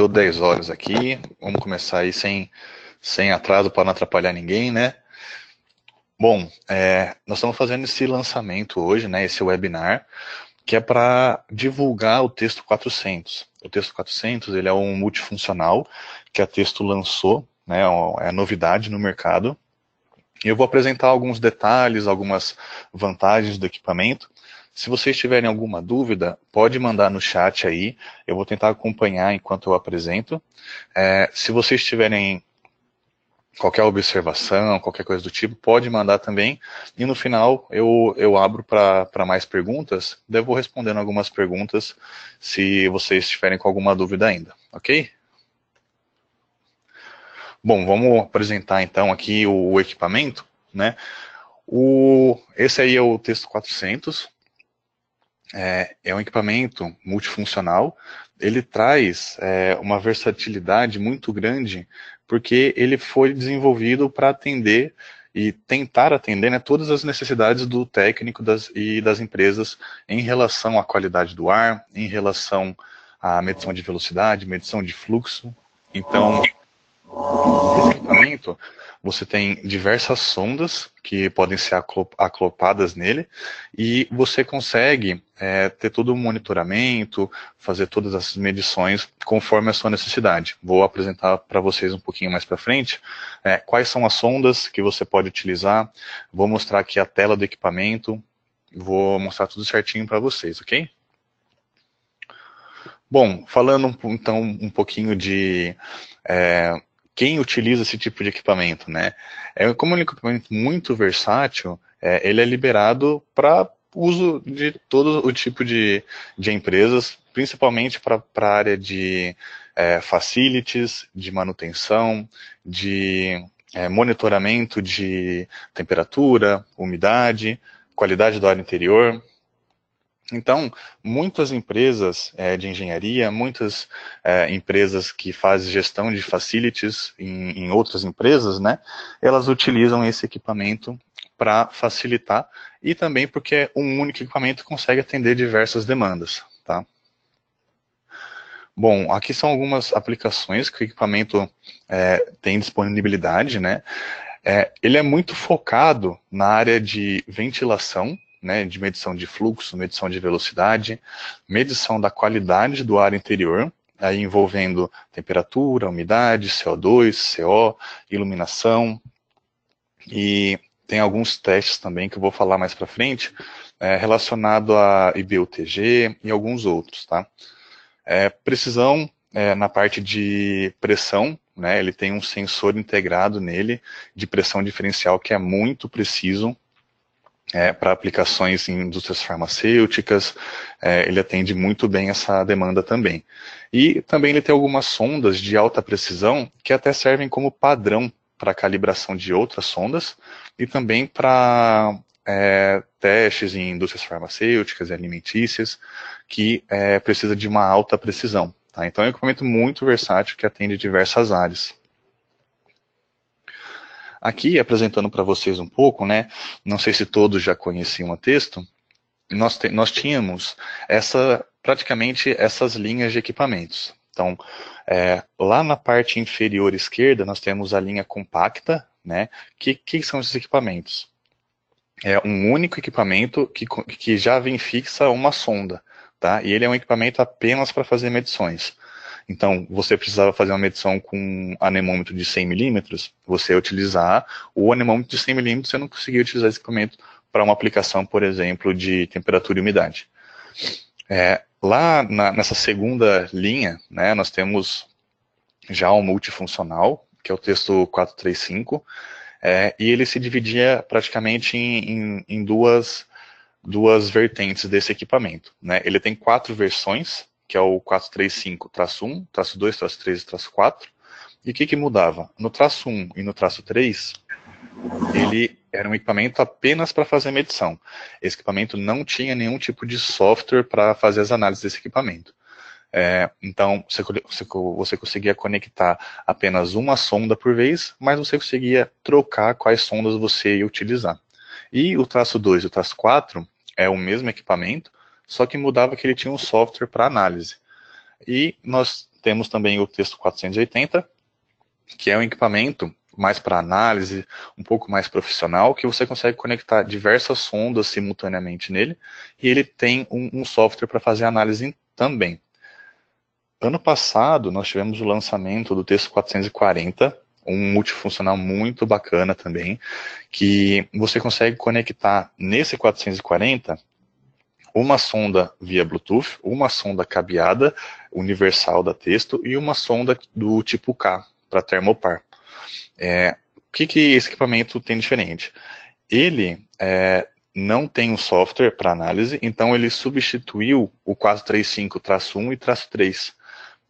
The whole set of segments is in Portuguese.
deu 10 horas aqui. Vamos começar aí sem atraso para não atrapalhar ninguém, né? Bom, nós estamos fazendo esse lançamento hoje, né? Esse webinar, que é para divulgar o Texto 400. O Texto 400, ele é um multifuncional que a Texto lançou, né? É novidade no mercado. E eu vou apresentar alguns detalhes, algumas vantagens do equipamento. Se vocês tiverem alguma dúvida, pode mandar no chat aí. Eu vou tentar acompanhar enquanto eu apresento. Se vocês tiverem qualquer observação, qualquer coisa do tipo, pode mandar também. E no final eu abro para mais perguntas. Daí eu vou respondendo algumas perguntas se vocês estiverem com alguma dúvida ainda, ok? Bom, vamos apresentar então aqui o equipamento, né? Esse aí é o Texto 400. É um equipamento multifuncional. Ele traz uma versatilidade muito grande, porque ele foi desenvolvido para atender e tentar atender, né, todas as necessidades do técnico e das empresas em relação à qualidade do ar, em relação à medição de velocidade, medição de fluxo. Então, esse equipamento, você tem diversas sondas que podem ser acopladas nele e você consegue ter todo o monitoramento, fazer todas essas medições conforme a sua necessidade. Vou apresentar para vocês um pouquinho mais para frente quais são as sondas que você pode utilizar. Vou mostrar aqui a tela do equipamento, vou mostrar tudo certinho para vocês, ok? Bom, falando então um pouquinho de quem utiliza esse tipo de equipamento, né? Como é um equipamento muito versátil, ele é liberado para uso de todo o tipo de empresas, principalmente para a área de facilities, de manutenção, de monitoramento de temperatura, umidade, qualidade do ar interior. Então, muitas empresas de engenharia, muitas empresas que fazem gestão de facilities em outras empresas, né, elas utilizam esse equipamento para facilitar e também porque um único equipamento consegue atender diversas demandas, tá? Bom, aqui são algumas aplicações que o equipamento tem disponibilidade, né? Ele é muito focado na área de ventilação, né, de medição de fluxo, medição de velocidade, medição da qualidade do ar interior, aí envolvendo temperatura, umidade, CO2, CO, iluminação, e tem alguns testes também que eu vou falar mais para frente, relacionado a IBUTG e alguns outros, tá? Precisão na parte de pressão, né, ele tem um sensor integrado nele de pressão diferencial que é muito preciso, para aplicações em indústrias farmacêuticas, ele atende muito bem essa demanda também. E também ele tem algumas sondas de alta precisão que até servem como padrão para calibração de outras sondas e também para testes em indústrias farmacêuticas e alimentícias que precisa de uma alta precisão. Tá? Então é um equipamento muito versátil que atende diversas áreas. Aqui, apresentando para vocês um pouco, né, não sei se todos já conheciam a Texto, nós tínhamos praticamente essas linhas de equipamentos. Então, lá na parte inferior esquerda, nós temos a linha compacta, né, que são esses equipamentos? É um único equipamento que já vem fixa uma sonda, tá? E ele é um equipamento apenas para fazer medições. Então, você precisava fazer uma medição com anemômetro de 100 milímetros, você ia utilizar o anemômetro de 100 milímetros, você não conseguia utilizar esse equipamento para uma aplicação, por exemplo, de temperatura e umidade. Lá nessa segunda linha, né, nós temos já um multifuncional, que é o Texto 435, e ele se dividia praticamente em duas vertentes desse equipamento, né? Ele tem 4 versões, que é o 435-1, traço 2, traço 3 e traço 4. E o que mudava? No traço 1 e no traço 3, ele era um equipamento apenas para fazer medição. Esse equipamento não tinha nenhum tipo de software para fazer as análises desse equipamento. Então, você conseguia conectar apenas uma sonda por vez, mas você conseguia trocar quais sondas você ia utilizar. E o traço 2 e o traço 4 é o mesmo equipamento, só que mudava que ele tinha um software para análise. E nós temos também o texto 480, que é um equipamento mais para análise, um pouco mais profissional, que você consegue conectar diversas sondas simultaneamente nele, e ele tem um software para fazer análise também. Ano passado, nós tivemos o lançamento do texto 440, um multifuncional muito bacana também, que você consegue conectar nesse 440 uma sonda via Bluetooth, uma sonda cabeada universal da texto e uma sonda do tipo K, para termopar. O que esse equipamento tem diferente? Ele não tem um software para análise, então ele substituiu o 435-1 e -3.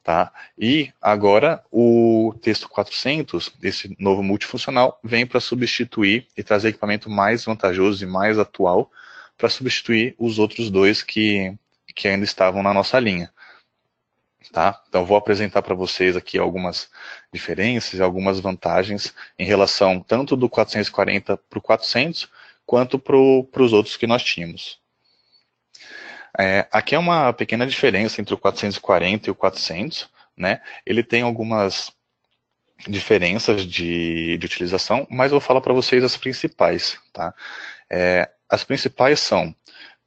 Tá? E agora o texto 400, esse novo multifuncional, vem para substituir e trazer equipamento mais vantajoso e mais atual para substituir os outros dois que ainda estavam na nossa linha. Tá? Então vou apresentar para vocês aqui algumas diferenças e algumas vantagens em relação tanto do 440 para o 400, quanto para os outros que nós tínhamos. Aqui é uma pequena diferença entre o 440 e o 400, né? Ele tem algumas diferenças de utilização, mas eu vou falar para vocês as principais, tá? As principais são,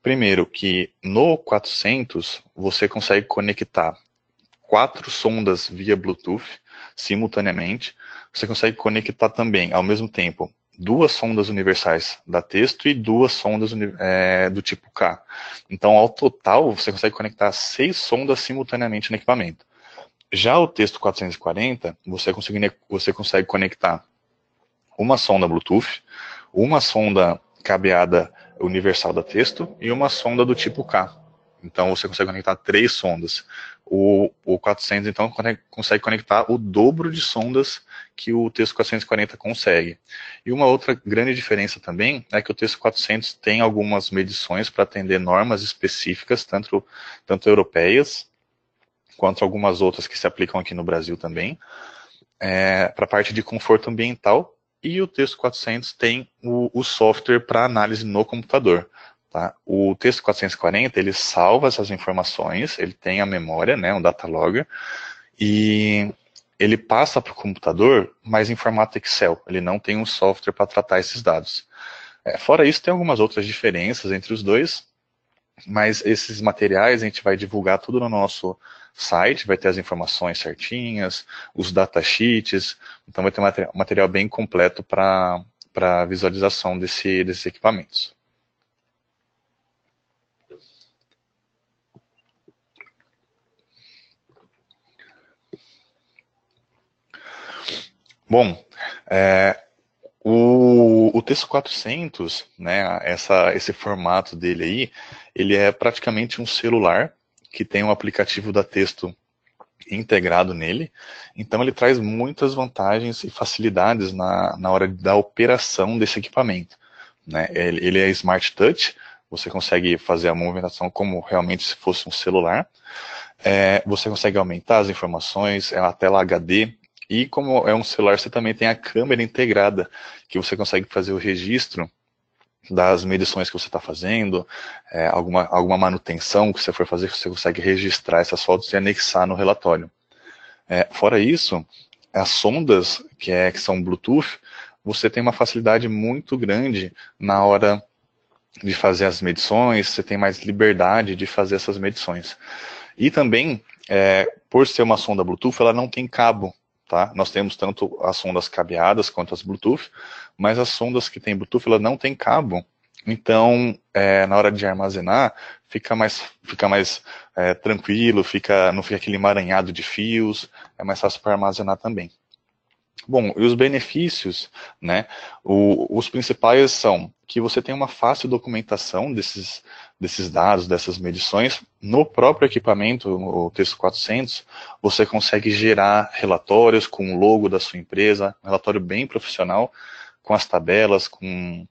primeiro, que no 400 você consegue conectar 4 sondas via Bluetooth simultaneamente. Você consegue conectar também, ao mesmo tempo, 2 sondas universais da texto e 2 sondas do tipo K. Então, ao total, você consegue conectar 6 sondas simultaneamente no equipamento. Já o texto 440, você consegue conectar uma sonda Bluetooth, uma sonda cabeada universal da texto e uma sonda do tipo K. Então, você consegue conectar 3 sondas. O 400, então, consegue conectar o dobro de sondas que o texto 440 consegue. E uma outra grande diferença também é que o texto 400 tem algumas medições para atender normas específicas, tanto europeias, quanto algumas outras que se aplicam aqui no Brasil também, para a parte de conforto ambiental. E o texto 400 tem o software para análise no computador. Tá? O texto 440, ele salva essas informações, ele tem a memória, né, um data logger, e ele passa para o computador, mas em formato Excel. Ele não tem um software para tratar esses dados. Fora isso, tem algumas outras diferenças entre os dois, mas esses materiais a gente vai divulgar tudo no nosso site, vai ter as informações certinhas, os datasheets, então vai ter um material bem completo para visualização desses equipamentos. Bom, o texto 400, né, esse formato dele aí, ele é praticamente um celular que tem um aplicativo da texto integrado nele, então ele traz muitas vantagens e facilidades na hora da operação desse equipamento. Né? Ele é Smart Touch, você consegue fazer a movimentação como realmente se fosse um celular, você consegue aumentar as informações, é uma tela HD, e como é um celular, você também tem a câmera integrada, que você consegue fazer o registro das medições que você está fazendo, alguma manutenção que você for fazer, você consegue registrar essas fotos e anexar no relatório. Fora isso, as sondas que são Bluetooth, você tem uma facilidade muito grande na hora de fazer as medições, você tem mais liberdade de fazer essas medições. E também, por ser uma sonda Bluetooth, ela não tem cabo. Tá? Nós temos tanto as sondas cabeadas quanto as Bluetooth, mas as sondas que tem Bluetooth, ela não tem cabo. Então, na hora de armazenar, fica mais tranquilo, não fica aquele emaranhado de fios, é mais fácil para armazenar também. Bom, e os benefícios, né? Os principais são que você tem uma fácil documentação desses dados, dessas medições. No próprio equipamento, no texto 400, você consegue gerar relatórios com o logo da sua empresa, um relatório bem profissional, com as tabelas, com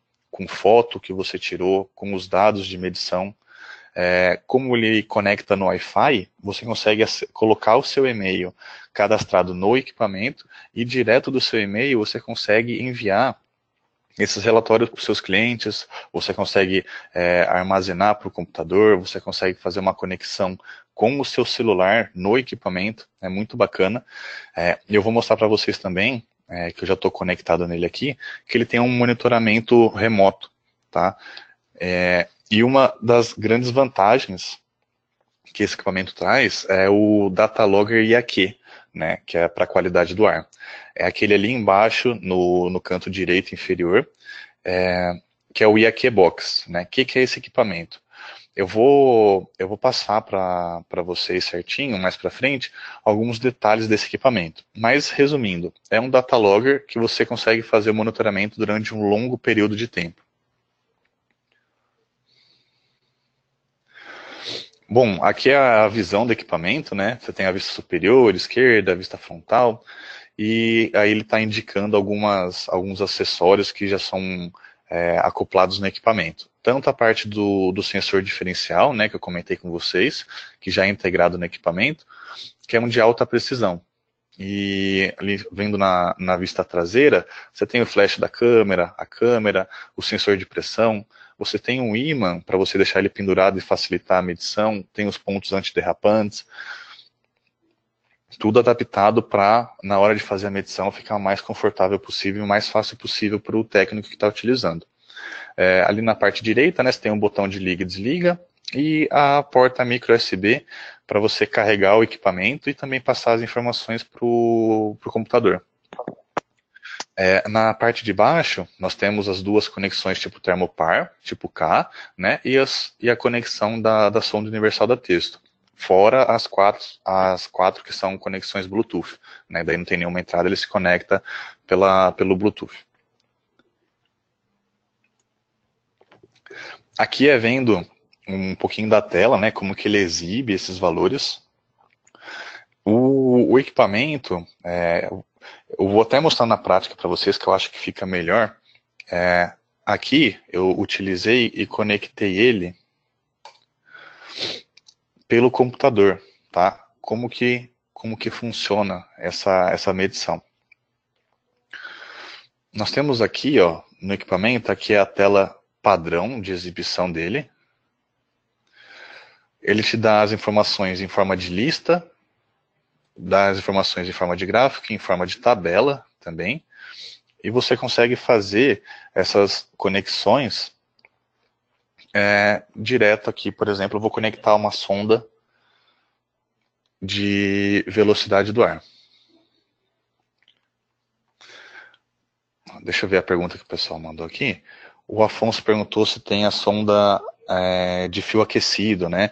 foto que você tirou, com os dados de medição. Como ele conecta no Wi-Fi, você consegue colocar o seu e-mail cadastrado no equipamento e direto do seu e-mail você consegue enviar esses relatórios para os seus clientes, você consegue armazenar para o computador, você consegue fazer uma conexão com o seu celular no equipamento, é muito bacana. Eu vou mostrar para vocês também, que eu já estou conectado nele aqui, que ele tem um monitoramento remoto, tá? E uma das grandes vantagens que esse equipamento traz é o Data Logger IAQ, né, que é para a qualidade do ar. É aquele ali embaixo, no canto direito inferior, que é o IAQ Box. Né? O que é esse equipamento? Eu vou passar para vocês certinho, mais para frente, alguns detalhes desse equipamento. Mas, resumindo, é um data logger que você consegue fazer o monitoramento durante um longo período de tempo. Bom, aqui é a visão do equipamento, né? Você tem a vista superior, esquerda, a vista frontal, e aí ele está indicando alguns acessórios que já são acoplados no equipamento. Tanto a parte do sensor diferencial, né, que eu comentei com vocês, que já é integrado no equipamento, que é um de alta precisão. E ali vendo na vista traseira, você tem o flash da câmera, a câmera, o sensor de pressão, você tem um ímã para você deixar ele pendurado e facilitar a medição, tem os pontos antiderrapantes, tudo adaptado para, na hora de fazer a medição, ficar o mais confortável possível, o mais fácil possível para o técnico que está utilizando. Ali na parte direita, né, você tem um botão de liga e desliga, e a porta micro USB para você carregar o equipamento e também passar as informações para o computador. Na parte de baixo, nós temos as duas conexões tipo termopar, tipo K, né, e a conexão da sonda universal da texto. Fora as quatro que são conexões Bluetooth. Né, daí não tem nenhuma entrada, ele se conecta pelo Bluetooth. Aqui é vendo um pouquinho da tela, né, como que ele exibe esses valores. O equipamento, eu vou até mostrar na prática para vocês, que eu acho que fica melhor. Aqui eu utilizei e conectei ele pelo computador, tá? Como que funciona essa medição? Nós temos aqui, ó, no equipamento, aqui é a tela padrão de exibição dele. Ele te dá as informações em forma de lista, dá as informações em forma de gráfico, em forma de tabela também. E você consegue fazer essas conexões direto aqui. Por exemplo, eu vou conectar uma sonda de velocidade do ar. Deixa eu ver a pergunta que o pessoal mandou aqui. O Afonso perguntou se tem a sonda de fio aquecido, né?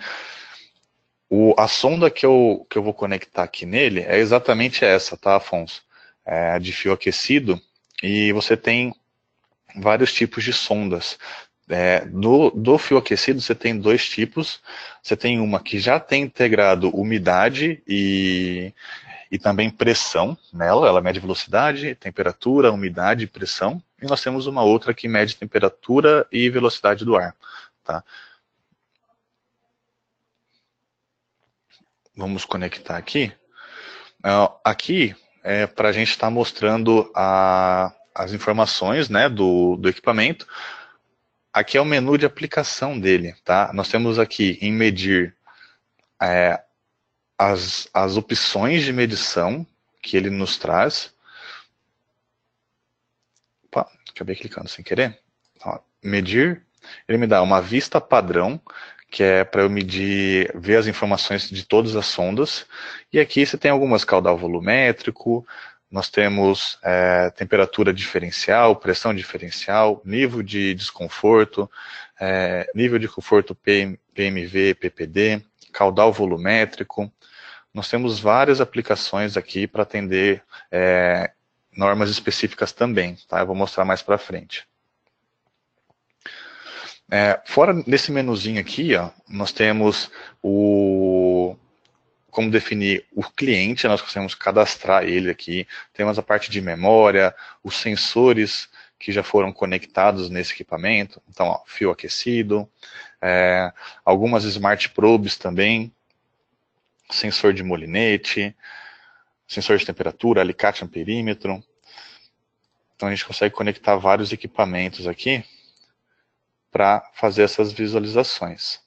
A sonda que eu vou conectar aqui nele é exatamente essa, tá, Afonso? É a de fio aquecido, e você tem vários tipos de sondas. Do fio aquecido você tem dois tipos. Você tem uma que já tem integrado umidade e também pressão nela. Ela mede velocidade, temperatura, umidade e pressão. E nós temos uma outra que mede temperatura e velocidade do ar. Tá? Vamos conectar aqui. Aqui é para a gente estar mostrando as informações, né, do equipamento. Aqui é o menu de aplicação dele, tá? Nós temos aqui em medir as opções de medição que ele nos traz. Opa, acabei clicando sem querer. Ó, medir, ele me dá uma vista padrão, que é para eu medir, ver as informações de todas as sondas. E aqui você tem algumas caudal volumétrico, nós temos temperatura diferencial, pressão diferencial, nível de desconforto, nível de conforto PMV, PPD, caudal volumétrico. Nós temos várias aplicações aqui para atender normas específicas também, tá? Eu vou mostrar mais para frente. Fora desse menuzinho aqui, ó, nós temos como definir o cliente, nós conseguimos cadastrar ele aqui. Temos a parte de memória, os sensores que já foram conectados nesse equipamento. Então, ó, fio aquecido, algumas smart probes também, sensor de molinete, sensor de temperatura, alicate amperímetro. Então a gente consegue conectar vários equipamentos aqui para fazer essas visualizações.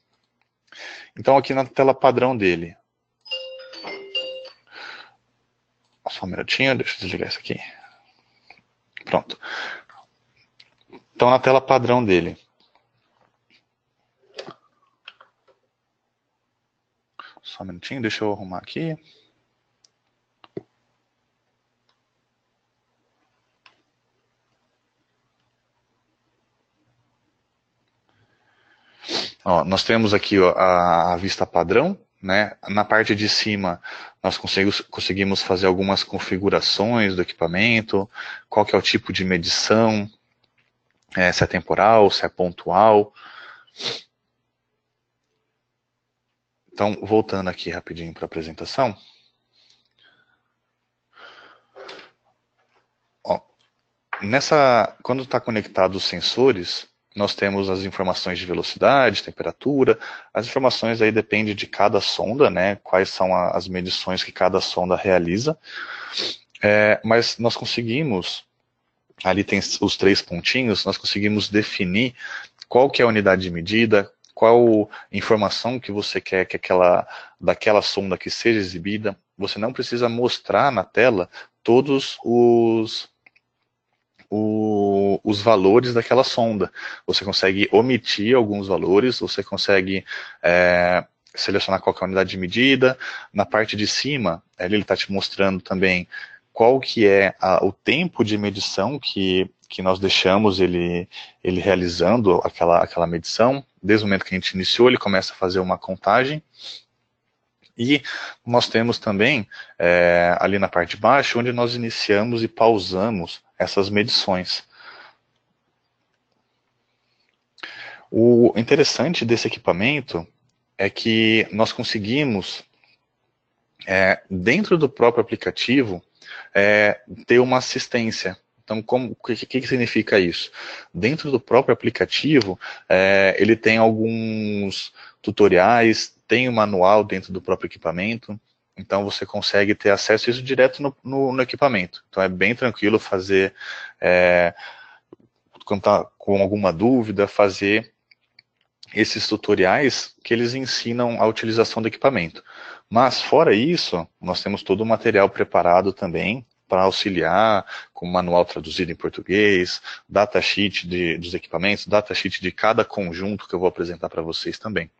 Então aqui na tela padrão dele, só um minutinho, deixa eu desligar isso aqui. Pronto. Então na tela padrão dele, só um minutinho, deixa eu arrumar aqui. Ó, nós temos aqui ó, a vista padrão, né? Na parte de cima nós conseguimos fazer algumas configurações do equipamento, qual que é o tipo de medição, se é temporal, se é pontual. Então, voltando aqui rapidinho para a apresentação. Ó, quando está conectado os sensores, nós temos as informações de velocidade, temperatura. As informações aí dependem de cada sonda, né? Quais são as medições que cada sonda realiza. Mas nós conseguimos, ali tem os 3 pontinhos, nós conseguimos definir qual que é a unidade de medida, qual informação que você quer que daquela sonda que seja exibida. Você não precisa mostrar na tela todos os valores daquela sonda. Você consegue omitir alguns valores, você consegue selecionar qual que é a unidade de medida. Na parte de cima, ele está te mostrando também qual que é o tempo de medição que nós deixamos ele realizando aquela medição. Desde o momento que a gente iniciou, ele começa a fazer uma contagem. E nós temos também, ali na parte de baixo, onde nós iniciamos e pausamos essas medições. O interessante desse equipamento é que nós conseguimos, dentro do próprio aplicativo, ter uma assistência. Então, o que significa isso? Dentro do próprio aplicativo, ele tem alguns tutoriais, tem um manual dentro do próprio equipamento, então você consegue ter acesso a isso direto no equipamento. Então é bem tranquilo fazer, quando está com alguma dúvida, fazer esses tutoriais que eles ensinam a utilização do equipamento. Mas fora isso, nós temos todo o material preparado também para auxiliar, com manual traduzido em português, datasheet dos equipamentos, datasheet de cada conjunto que eu vou apresentar para vocês também.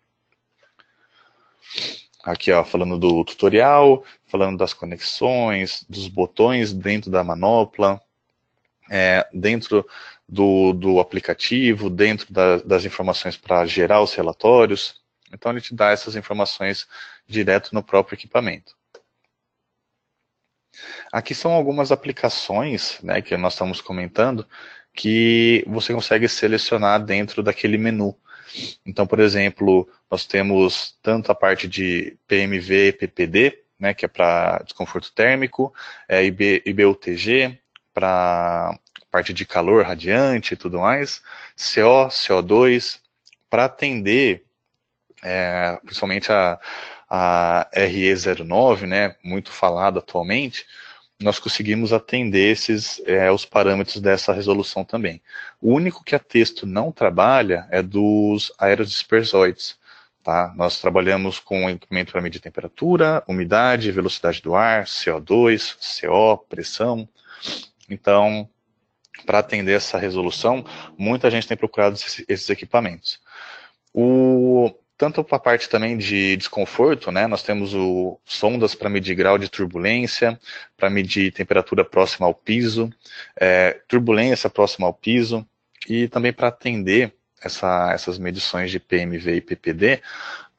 Aqui, ó, falando do tutorial, falando das conexões, dos botões dentro da manopla, dentro do aplicativo, dentro das informações para gerar os relatórios. Então, ele te dá essas informações direto no próprio equipamento. Aqui são algumas aplicações, né, que nós estamos comentando, que você consegue selecionar dentro daquele menu. Então, por exemplo, nós temos tanto a parte de PMV, PPD, né, que é para desconforto térmico, IBUTG, para parte de calor radiante e tudo mais, CO, CO2, para atender, principalmente a RE09, né, muito falado atualmente, nós conseguimos atender os parâmetros dessa resolução também. O único que a texto não trabalha é dos aerodispersoides. Tá? Nós trabalhamos com equipamento para medir temperatura, umidade, velocidade do ar, CO2, CO, pressão. Então, para atender essa resolução, muita gente tem procurado esses equipamentos. Tanto para a parte também de desconforto, né, nós temos sondas para medir grau de turbulência, para medir temperatura próxima ao piso, turbulência próxima ao piso, e também para atender essas medições de PMV e PPD,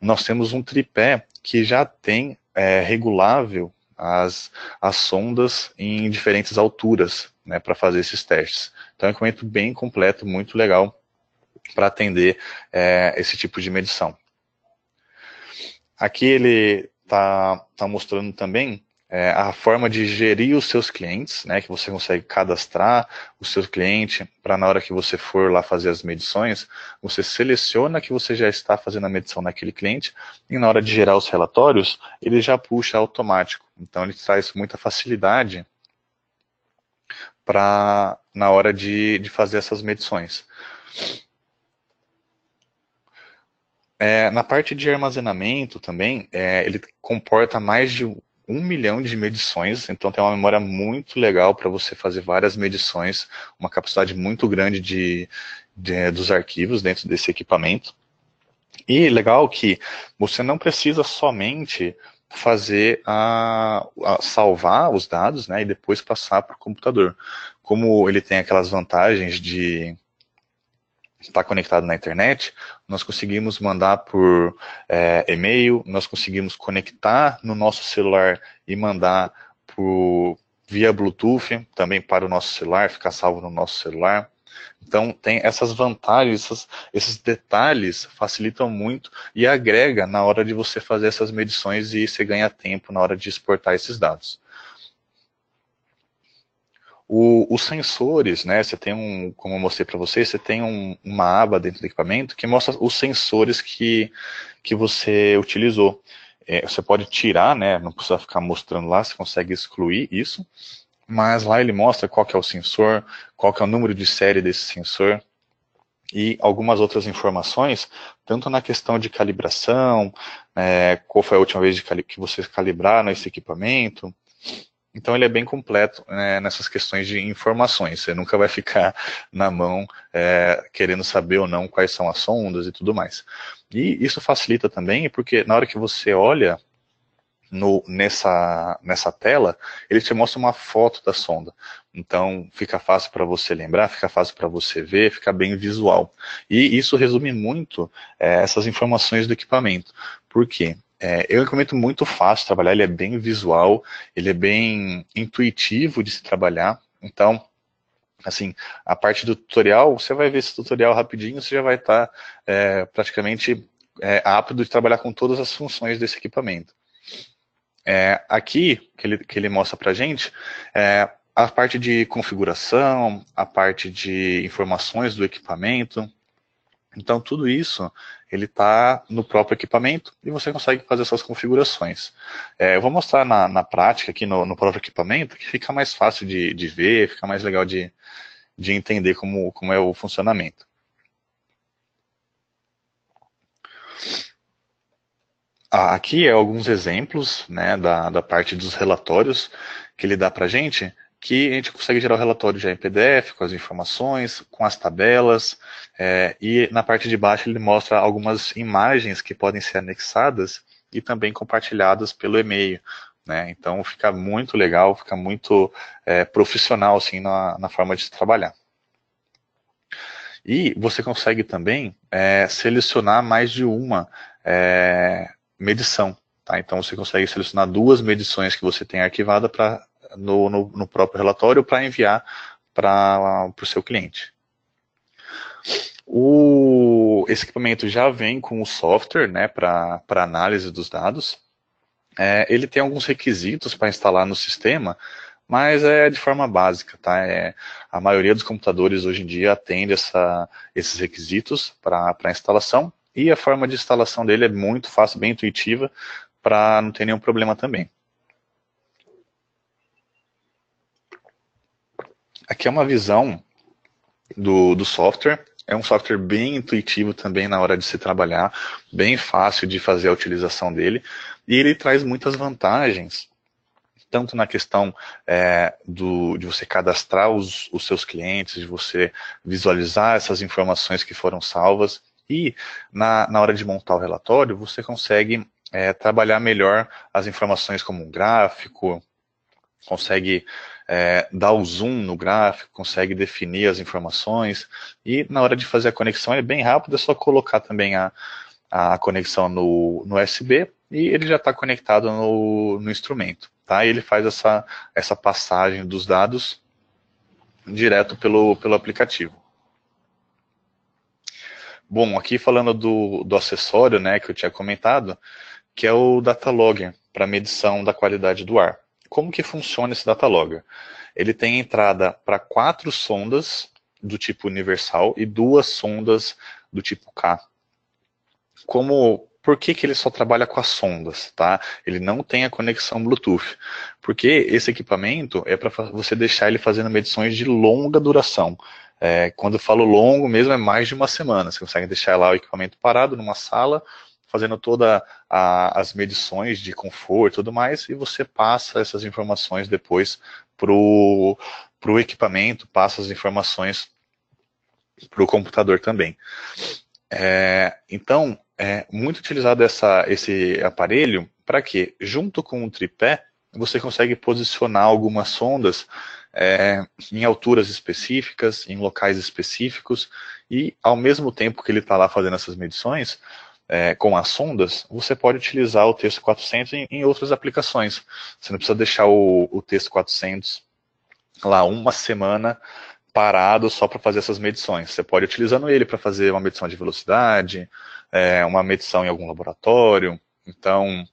nós temos um tripé que já tem regulável as sondas em diferentes alturas, né, para fazer esses testes. Então é um equipamento bem completo, muito legal para atender esse tipo de medição. Aqui ele está mostrando também a forma de gerir os seus clientes, né, que você consegue cadastrar o seu cliente para na hora que você for lá fazer as medições, você seleciona que você já está fazendo a medição naquele cliente e na hora de gerar os relatórios, ele já puxa automático. Então ele traz muita facilidade para na hora de fazer essas medições. Na parte de armazenamento também, ele comporta mais de 1 milhão de medições, então tem uma memória muito legal para você fazer várias medições, uma capacidade muito grande dos arquivos dentro desse equipamento. E legal que você não precisa somente fazer salvar os dados, né, e depois passar para o computador. Como ele tem aquelas vantagens de estar conectado na internet, nós conseguimos mandar por e-mail, nós conseguimos conectar no nosso celular e mandar via Bluetooth também para o nosso celular, ficar salvo no nosso celular. Então tem essas vantagens, esses detalhes facilitam muito e agrega na hora de você fazer essas medições e você ganha tempo na hora de exportar esses dados. Os sensores, né, você tem como eu mostrei para vocês, você tem uma aba dentro do equipamento que mostra os sensores que você utilizou. Você pode tirar, né, não precisa ficar mostrando lá, você consegue excluir isso, mas lá ele mostra qual que é o sensor, qual que é o número de série desse sensor e algumas outras informações, tanto na questão de calibração, qual foi a última vez que vocês calibraram esse equipamento. Então ele é bem completo nessas questões de informações. Você nunca vai ficar na mão querendo saber ou não quais são as sondas e tudo mais. E isso facilita também porque na hora que você olha nessa tela, ele te mostra uma foto da sonda. Então fica fácil para você lembrar, fica fácil para você ver, fica bem visual. E isso resume muito essas informações do equipamento. Por quê? É um equipamento muito fácil de trabalhar, ele é bem visual, ele é bem intuitivo de se trabalhar. Então, assim, a parte do tutorial, você vai ver esse tutorial rapidinho, você já vai estar praticamente apto de trabalhar com todas as funções desse equipamento. Aqui, que ele mostra pra gente, a parte de configuração, a parte de informações do equipamento. Então, tudo isso, ele está no próprio equipamento e você consegue fazer essas configurações. Eu vou mostrar na prática, aqui no próprio equipamento, que fica mais fácil de ver, fica mais legal de entender como é o funcionamento. Aqui é alguns exemplos, né, da parte dos relatórios que ele dá para a gente, que a gente consegue gerar o relatório já em PDF, com as informações, com as tabelas, e na parte de baixo ele mostra algumas imagens que podem ser anexadas e também compartilhadas pelo e-mail. Né? Então fica muito legal, fica muito profissional assim, na forma de se trabalhar. E você consegue também selecionar mais de uma medição. Tá? Então você consegue selecionar 2 medições que você tem arquivada no próprio relatório para enviar para o seu cliente. Esse equipamento já vem com o software, né, para análise dos dados. Ele tem alguns requisitos para instalar no sistema, mas é de forma básica, tá? A maioria dos computadores hoje em dia atende esses requisitos para instalação, e a forma de instalação dele é muito fácil, bem intuitiva, para não ter nenhum problema também. Aqui é uma visão do software. É um software bem intuitivo também na hora de se trabalhar, bem fácil de fazer a utilização dele, e ele traz muitas vantagens, tanto na questão de você cadastrar os seus clientes, de você visualizar essas informações que foram salvas, e na hora de montar o relatório, você consegue trabalhar melhor as informações como um gráfico, consegue dar o zoom no gráfico, consegue definir as informações, e na hora de fazer a conexão é bem rápido, é só colocar também a conexão no USB, e ele já está conectado no instrumento. Tá? E ele faz essa passagem dos dados direto pelo aplicativo. Bom, aqui falando do acessório, né, que eu tinha comentado, que é o Datalogger, para medição da qualidade do ar. Como que funciona esse Datalogger? Ele tem entrada para 4 sondas do tipo universal e 2 sondas do tipo K. Como por que que ele só trabalha com as sondas, tá? Ele não tem a conexão Bluetooth. Porque esse equipamento é para você deixar ele fazendo medições de longa duração. Quando eu falo longo mesmo, é mais de uma semana. Você consegue deixar lá o equipamento parado numa sala, fazendo todas as medições de conforto e tudo mais, e você passa essas informações depois para o equipamento, passa as informações para o computador também. Então, é muito utilizado esse aparelho para quê? Junto com o tripé, você consegue posicionar algumas sondas em alturas específicas, em locais específicos, e ao mesmo tempo que ele está lá fazendo essas medições, com as sondas, você pode utilizar o texto 400 em outras aplicações. Você não precisa deixar o texto 400 lá uma semana parado só para fazer essas medições. Você pode utilizando ele para fazer uma medição de velocidade, uma medição em algum laboratório. Então,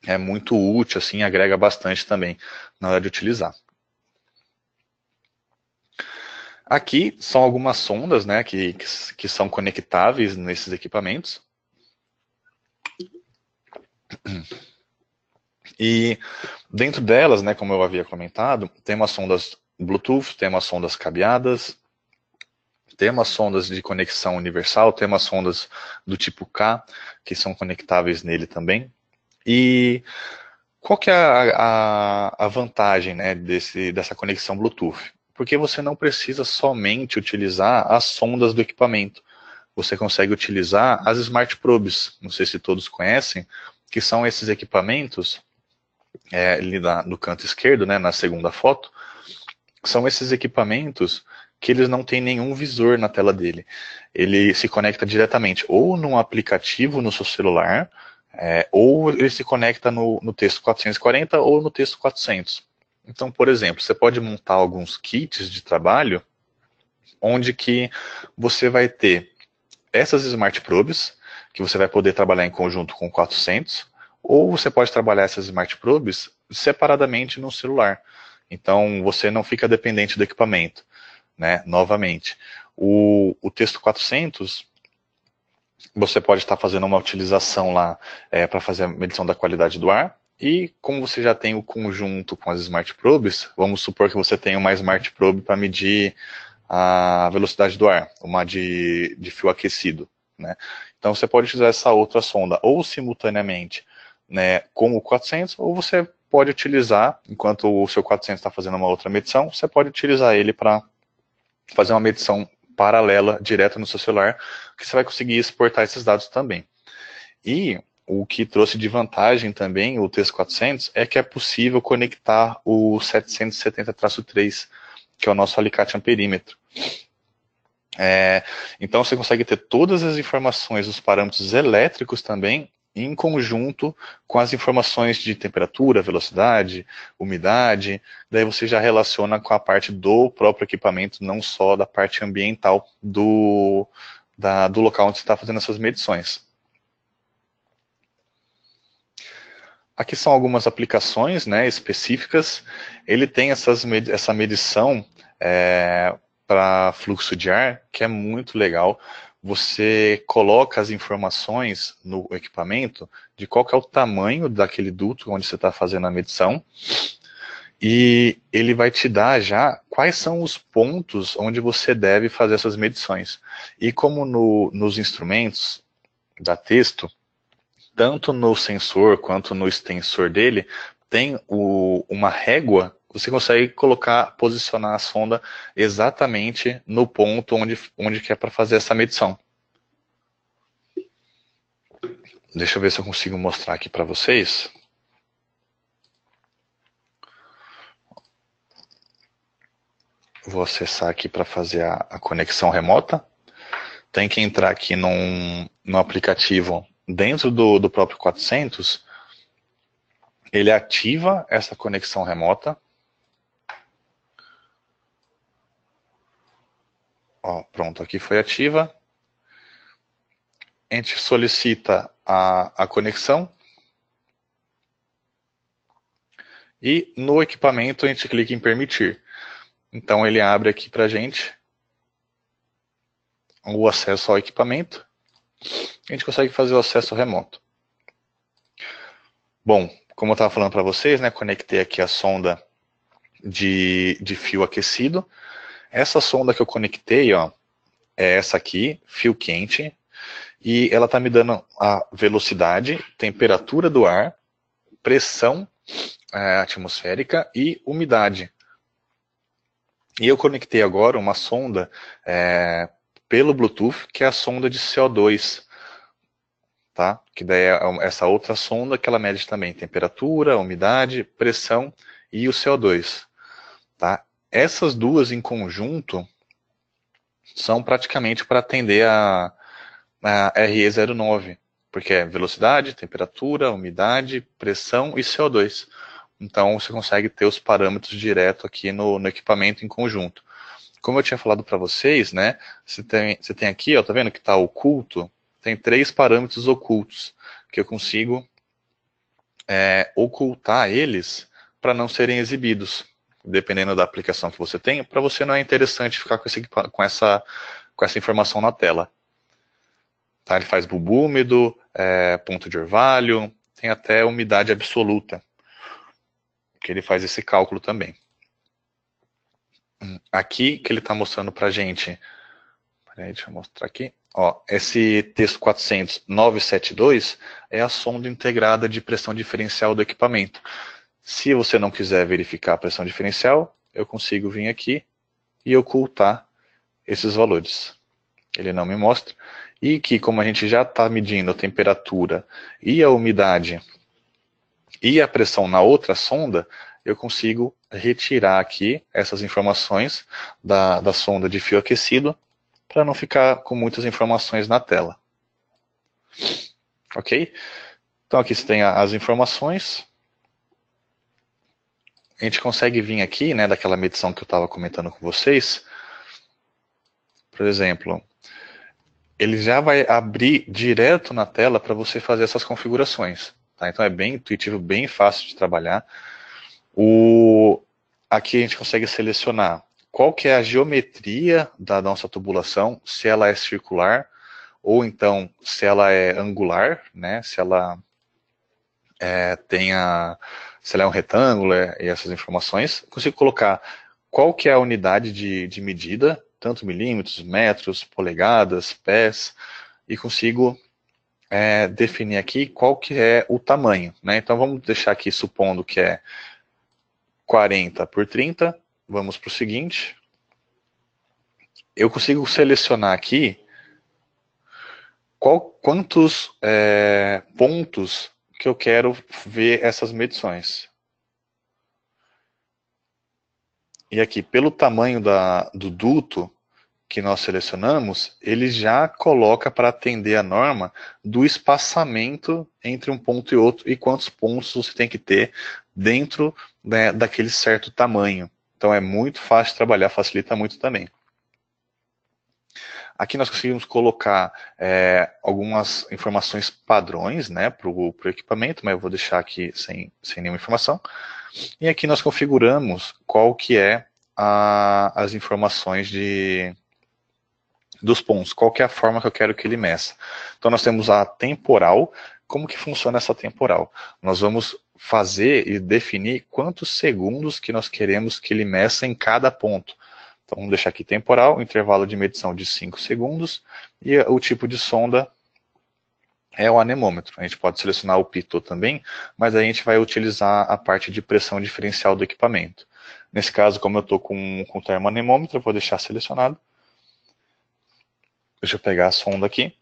é muito útil, assim, agrega bastante também na hora de utilizar. Aqui são algumas sondas, né, que são conectáveis nesses equipamentos. E dentro delas, né, como eu havia comentado, tem umas sondas Bluetooth, tem umas sondas cabeadas, tem umas sondas de conexão universal, tem umas sondas do tipo K, que são conectáveis nele também. E qual que é a vantagem, né, dessa conexão Bluetooth? Porque você não precisa somente utilizar as sondas do equipamento. Você consegue utilizar as Smart Probes, não sei se todos conhecem, que são esses equipamentos, ali no canto esquerdo, né, na segunda foto, são esses equipamentos que eles não têm nenhum visor na tela dele. Ele se conecta diretamente ou num aplicativo no seu celular, ou ele se conecta no texto 440 ou no texto 400. Então, por exemplo, você pode montar alguns kits de trabalho onde que você vai ter essas Smart Probes, que você vai poder trabalhar em conjunto com 400, ou você pode trabalhar essas Smart Probes separadamente no celular. Então, você não fica dependente do equipamento, né? Novamente, o texto 400, você pode estar fazendo uma utilização lá para fazer a medição da qualidade do ar, e como você já tem o conjunto com as Smart Probes, vamos supor que você tenha uma Smart Probe para medir a velocidade do ar, uma de fio aquecido, né? Então você pode utilizar essa outra sonda ou simultaneamente, né, com o 400, ou você pode utilizar, enquanto o seu 400 está fazendo uma outra medição, você pode utilizar ele para fazer uma medição paralela direto no seu celular, que você vai conseguir exportar esses dados também. E o que trouxe de vantagem também o TS400 é que é possível conectar o 770-3, que é o nosso alicate amperímetro. Então você consegue ter todas as informações dos parâmetros elétricos também em conjunto com as informações de temperatura, velocidade, umidade. Daí você já relaciona com a parte do próprio equipamento, não só da parte ambiental do local onde você está fazendo essas medições. Aqui são algumas aplicações, né, específicas. Ele tem essa medição para fluxo de ar, que é muito legal. Você coloca as informações no equipamento de qual que é o tamanho daquele duto onde você está fazendo a medição, e ele vai te dar já quais são os pontos onde você deve fazer essas medições. E como nos instrumentos da Testo, tanto no sensor quanto no extensor dele, tem uma régua, você consegue posicionar a sonda exatamente no ponto onde que é para fazer essa medição. Deixa eu ver se eu consigo mostrar aqui para vocês. Vou acessar aqui para fazer a conexão remota. Tem que entrar aqui no aplicativo dentro do próprio 400. Ele ativa essa conexão remota. Ó, pronto, aqui foi ativa. A gente solicita a conexão. E no equipamento a gente clica em permitir. Então ele abre aqui para a gente o acesso ao equipamento. a gente consegue fazer o acesso remoto. Bom, como eu estava falando para vocês, né, conectei aqui a sonda de fio aquecido. Essa sonda que eu conectei, ó, é essa aqui, fio quente, e ela está me dando a velocidade, temperatura do ar, pressão atmosférica e umidade. E eu conectei agora uma sonda pelo Bluetooth, que é a sonda de CO2, tá? Que daí é essa outra sonda que ela mede também temperatura, umidade, pressão e o CO2, tá? Essas duas em conjunto são praticamente para atender a RE09, porque é velocidade, temperatura, umidade, pressão e CO2. Então você consegue ter os parâmetros direto aqui no equipamento em conjunto. Como eu tinha falado para vocês, né? Você tem aqui, ó, tá vendo que está oculto? Tem 3 parâmetros ocultos que eu consigo ocultar eles para não serem exibidos, dependendo da aplicação que você tem. Para você não é interessante ficar com essa informação na tela. Tá? Ele faz bulbo úmido, ponto de orvalho, tem até umidade absoluta, que ele faz esse cálculo também. Aqui que ele está mostrando para a gente, peraí, deixa eu mostrar aqui, ó, esse texto 400.972 é a sonda integrada de pressão diferencial do equipamento. Se você não quiser verificar a pressão diferencial, eu consigo vir aqui e ocultar esses valores. Ele não me mostra. E que, como a gente já está medindo a temperatura e a umidade e a pressão na outra sonda, eu consigo retirar aqui essas informações da sonda de fio aquecido para não ficar com muitas informações na tela. Ok? Então aqui você tem as informações. A gente consegue vir aqui, né, daquela medição que eu estava comentando com vocês. Por exemplo, ele já vai abrir direto na tela para você fazer essas configurações. Tá? Então é bem intuitivo, bem fácil de trabalhar. Aqui a gente consegue selecionar qual que é a geometria da nossa tubulação, se ela é circular, ou então se ela é angular, né? Se ela se ela é um retângulo e essas informações. Consigo colocar qual que é a unidade de medida, tanto milímetros, metros, polegadas, pés, e consigo definir aqui qual que é o tamanho, né? Então vamos deixar aqui supondo que é 40 por 30, vamos para o seguinte. Eu consigo selecionar aqui quantos pontos que eu quero ver essas medições. E aqui, pelo tamanho do duto que nós selecionamos, ele já coloca para atender a norma do espaçamento entre um ponto e outro e quantos pontos você tem que ter dentro, né, daquele certo tamanho. Então é muito fácil de trabalhar, facilita muito também. Aqui nós conseguimos colocar algumas informações padrões, né, para o equipamento, mas eu vou deixar aqui sem nenhuma informação. E aqui nós configuramos qual que é as informações dos pontos, qual que é a forma que eu quero que ele meça. Então nós temos a temporal. Como que funciona essa temporal? Nós vamos fazer e definir quantos segundos que nós queremos que ele meça em cada ponto. Então vamos deixar aqui temporal, intervalo de medição de 5 segundos, e o tipo de sonda é o anemômetro. A gente pode selecionar o pitot também, mas aí a gente vai utilizar a parte de pressão diferencial do equipamento. Nesse caso, como eu estou com o termoanemômetro, eu vou deixar selecionado. Deixa eu pegar a sonda aqui.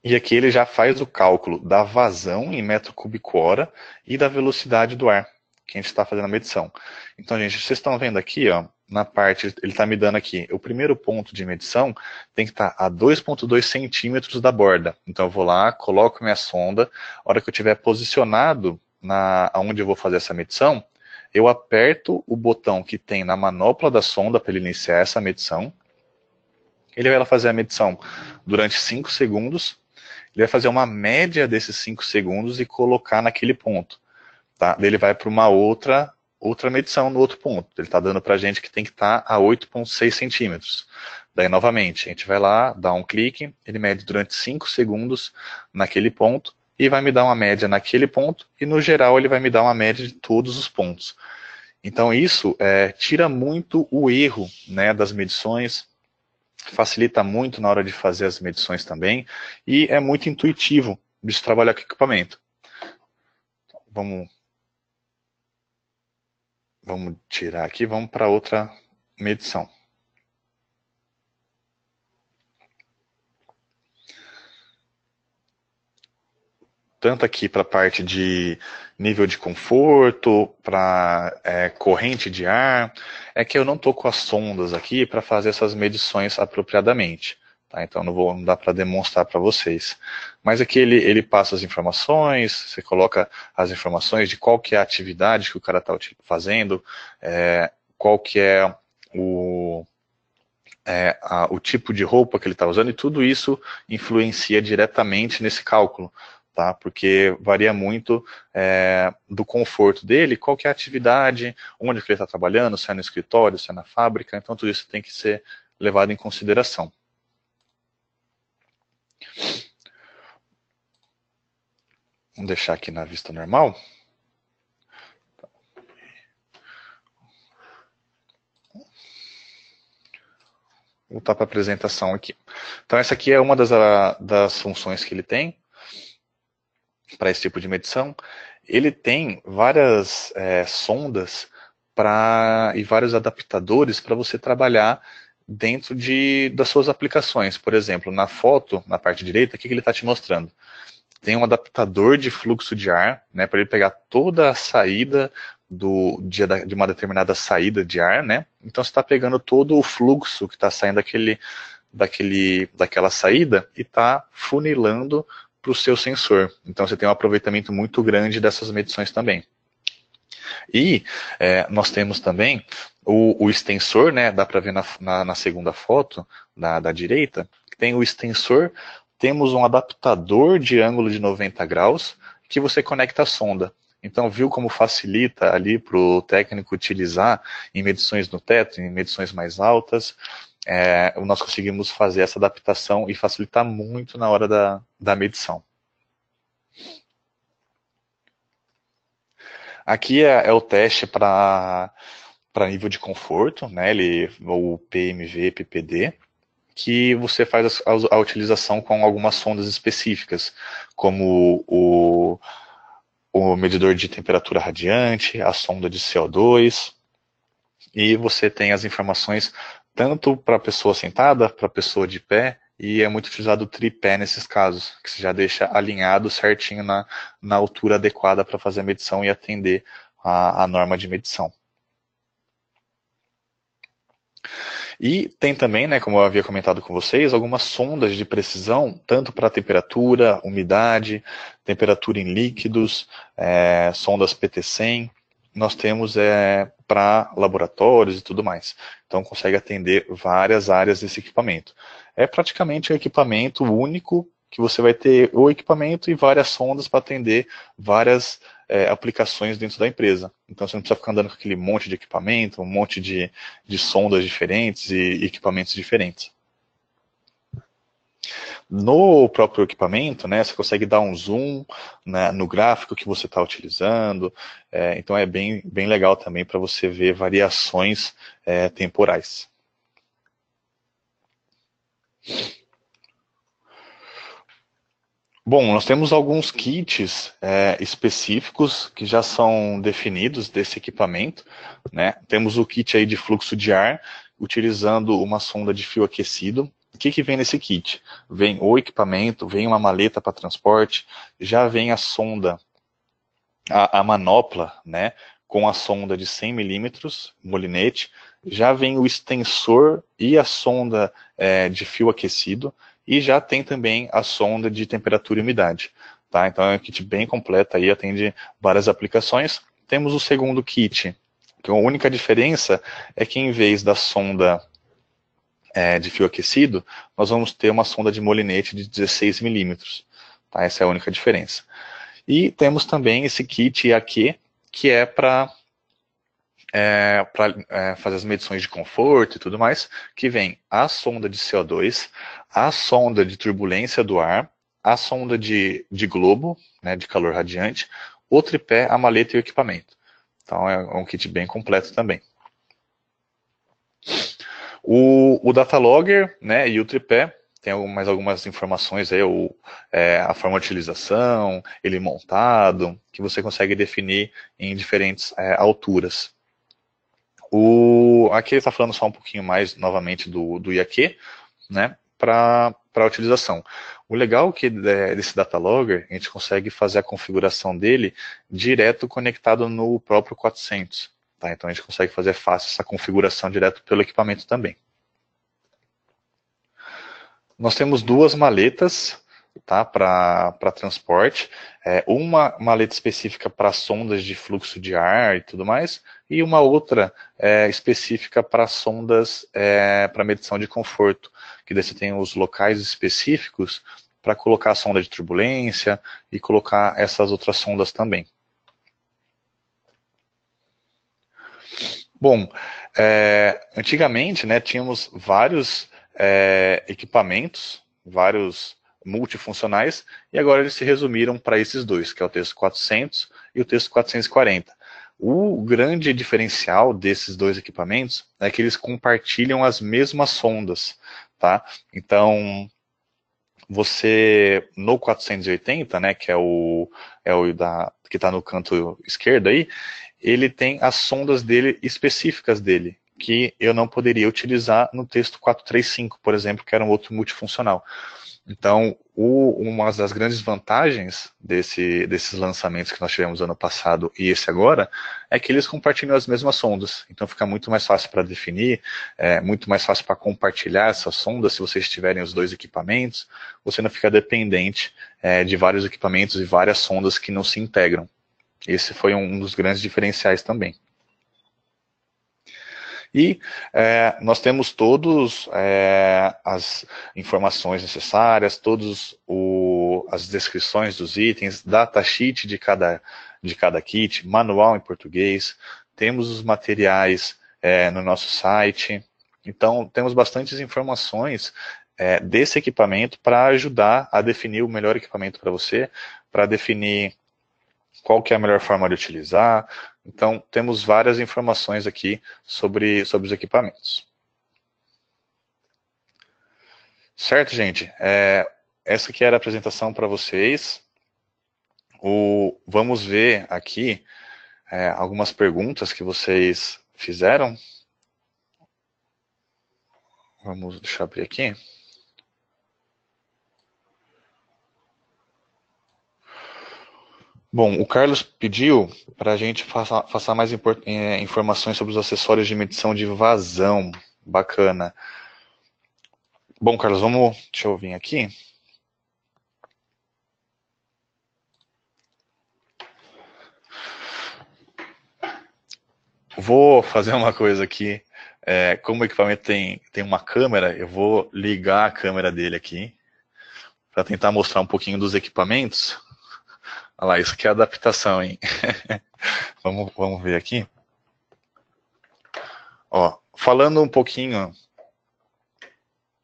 E aqui ele já faz o cálculo da vazão em metro cúbico hora e da velocidade do ar que a gente está fazendo a medição. Então, gente, vocês estão vendo aqui, ó, na parte, ele está me dando aqui, o primeiro ponto de medição tem que estar a 2,2 centímetros da borda. Então eu vou lá, coloco minha sonda, a hora que eu estiver posicionado onde eu vou fazer essa medição, eu aperto o botão que tem na manopla da sonda para ele iniciar essa medição. Ele vai lá fazer a medição durante 5 segundos, ele vai fazer uma média desses 5 segundos e colocar naquele ponto. Tá? Ele vai para uma outra medição no outro ponto. Ele está dando para a gente que tem que estar a 8,6 centímetros. Daí, novamente, a gente vai lá, dá um clique, ele mede durante 5 segundos naquele ponto, e vai me dar uma média naquele ponto, e no geral ele vai me dar uma média de todos os pontos. Então isso tira muito o erro, né, das medições, facilita muito na hora de fazer as medições também, e é muito intuitivo de se trabalhar com equipamento. Vamos tirar aqui, vamos para outra medição. Tanto aqui para a parte de nível de conforto, para corrente de ar, é que eu não estou com as sondas aqui para fazer essas medições apropriadamente. Tá? Então não dá para demonstrar para vocês. Mas aqui ele passa as informações, você coloca as informações de qual que é a atividade que o cara está fazendo, qual que é o tipo de roupa que ele está usando, e tudo isso influencia diretamente nesse cálculo. Tá? Porque varia muito do conforto dele, qual que é a atividade, onde que ele está trabalhando, se é no escritório, se é na fábrica, então tudo isso tem que ser levado em consideração. Vamos deixar aqui na vista normal. Vou voltar para a apresentação aqui. Então essa aqui é uma das funções que ele tem para esse tipo de medição. Ele tem várias sondas e vários adaptadores para você trabalhar dentro das suas aplicações. Por exemplo, na foto, na parte direita, o que ele está te mostrando? Tem um adaptador de fluxo de ar, né, para ele pegar toda a saída de uma determinada saída de ar, né? Então você está pegando todo o fluxo que está saindo daquela saída e está funilando para o seu sensor. Então você tem um aproveitamento muito grande dessas medições também. E nós temos também o extensor, né? Dá para ver na segunda foto da direita, tem o extensor, temos um adaptador de ângulo de 90 graus que você conecta a sonda. Então, viu como facilita ali para o técnico utilizar em medições no teto, em medições mais altas. Nós conseguimos fazer essa adaptação e facilitar muito na hora da medição. Aqui é o teste para nível de conforto, né? O PMV, PPD, que você faz a utilização com algumas sondas específicas, como o medidor de temperatura radiante, a sonda de CO2, e você tem as informações tanto para a pessoa sentada, para a pessoa de pé, e é muito utilizado o tripé nesses casos, que você já deixa alinhado certinho na altura adequada para fazer a medição e atender a norma de medição. E tem também, né, como eu havia comentado com vocês, algumas sondas de precisão, tanto para temperatura, umidade, temperatura em líquidos, sondas PT100, nós temos para laboratórios e tudo mais. Então consegue atender várias áreas desse equipamento. É praticamente um equipamento único que você vai ter o equipamento e várias sondas para atender várias aplicações dentro da empresa. Então você não precisa ficar andando com aquele monte de equipamento, um monte de sondas diferentes e equipamentos diferentes. No próprio equipamento, né, você consegue dar um zoom, né, no gráfico que você está utilizando, então é bem legal também para você ver variações temporais. Bom, nós temos alguns kits específicos que já são definidos desse equipamento, né? Temos o kit aí de fluxo de ar, utilizando uma sonda de fio aquecido. O que vem nesse kit? Vem o equipamento, vem uma maleta para transporte, já vem a sonda, a manopla, né? Com a sonda de 100 milímetros, molinete, já vem o extensor e a sonda de fio aquecido, e já tem também a sonda de temperatura e umidade. Tá? Então é um kit bem completo, aí atende várias aplicações. Temos o segundo kit, que a única diferença é que em vez da sonda de fio aquecido, nós vamos ter uma sonda de molinete de 16 milímetros. Tá? Essa é a única diferença. E temos também esse kit AQ, que é para para fazer as medições de conforto e tudo mais, que vem a sonda de CO2, a sonda de turbulência do ar, a sonda de globo, né, de calor radiante, o tripé, a maleta e o equipamento. Então é um kit bem completo também. O Datalogger, né, e o tripé tem mais algumas informações aí, a forma de utilização, ele montado, que você consegue definir em diferentes alturas. Aqui ele está falando só um pouquinho mais, novamente, do IAQ, né, para a utilização. O legal que desse Datalogger, a gente consegue fazer a configuração dele direto conectado no próprio 400. Tá? Então a gente consegue fazer fácil essa configuração direto pelo equipamento também. Nós temos duas maletas, tá, para transporte, uma maleta específica para sondas de fluxo de ar e tudo mais, e uma outra específica para sondas para medição de conforto, que daí você tem os locais específicos para colocar a sonda de turbulência e colocar essas outras sondas também. Bom, antigamente, né, tínhamos vários equipamentos, vários multifuncionais, e agora eles se resumiram para esses dois, que é o texto 400 e o texto 440. O grande diferencial desses dois equipamentos é que eles compartilham as mesmas sondas, tá? Então, você, no 480, né, que que está no canto esquerdo aí, ele tem as sondas dele específicas dele, que eu não poderia utilizar no texto 435, por exemplo, que era um outro multifuncional. Então, uma das grandes vantagens desses lançamentos que nós tivemos ano passado e esse agora, é que eles compartilham as mesmas sondas. Então fica muito mais fácil para definir, muito mais fácil para compartilhar essas sondas, se vocês tiverem os dois equipamentos, você não fica dependente de vários equipamentos e várias sondas que não se integram. Esse foi um dos grandes diferenciais também. E nós temos todas as informações necessárias, todas as descrições dos itens, datasheet de cada kit, manual em português, temos os materiais no nosso site. Então, temos bastantes informações desse equipamento para ajudar a definir o melhor equipamento para você, para definir qual que é a melhor forma de utilizar. Então, temos várias informações aqui sobre os equipamentos. Certo, gente? Essa aqui era a apresentação para vocês. Vamos ver aqui algumas perguntas que vocês fizeram. Deixa eu abrir aqui. Bom, o Carlos pediu para a gente passar mais informações sobre os acessórios de medição de vazão. Bacana. Bom, Carlos, deixa eu vir aqui. Vou fazer uma coisa aqui. Como o equipamento tem uma câmera, eu vou ligar a câmera dele aqui para tentar mostrar um pouquinho dos equipamentos. Olha lá, isso aqui é adaptação, hein? vamos ver aqui. Ó, falando um pouquinho